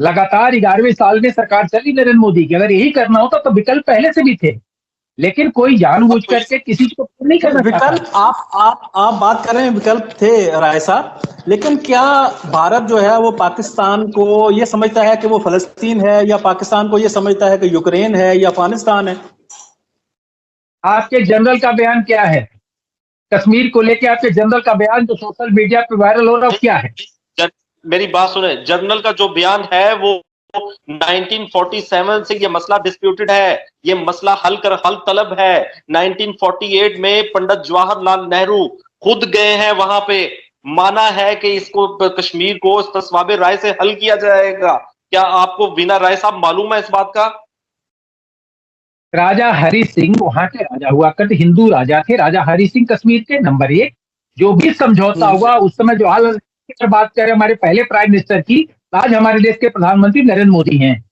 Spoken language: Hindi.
लगातार 11वें साल में सरकार चली नरेंद्र मोदी की। अगर यही करना होता तो विकल्प पहले से भी थे, लेकिन कोई जानबूझ करके किसी को नहीं करना चाहता। विकल्प आप बात कर रहे हैं, विकल्प थे राय साहब, लेकिन क्या भारत जो है वो पाकिस्तान को ये समझता है कि वो फलस्तीन है, या पाकिस्तान को ये समझता है कि यूक्रेन है या अफगानिस्तान है? आपके जनरल का बयान क्या है? कश्मीर को लेके आपके जनरल का बयान जो सोशल मीडिया पे वायरल हो रहा है क्या है? मेरी बात सुने, जनरल का जो बयान है वो 1947 से ये मसला डिस्प्यूटेड है, ये मसला हल तलब है। 1948 में पंडित जवाहरलाल नेहरू खुद गए हैं वहां पे, माना है कि इसको कश्मीर को तस्वाबे राय से हल किया जाएगा। क्या आपको वीना राय साहब मालूम है इस बात का? राजा हरि सिंह वहां के राजा हुआ करते, हिंदू राजा थे। राजा हरि सिंह कश्मीर के नंबर 1। जो भी समझौता हुआ उस समय, जो हाल बात करें हमारे पहले प्राइम मिनिस्टर की, आज हमारे देश के प्रधानमंत्री नरेंद्र मोदी हैं।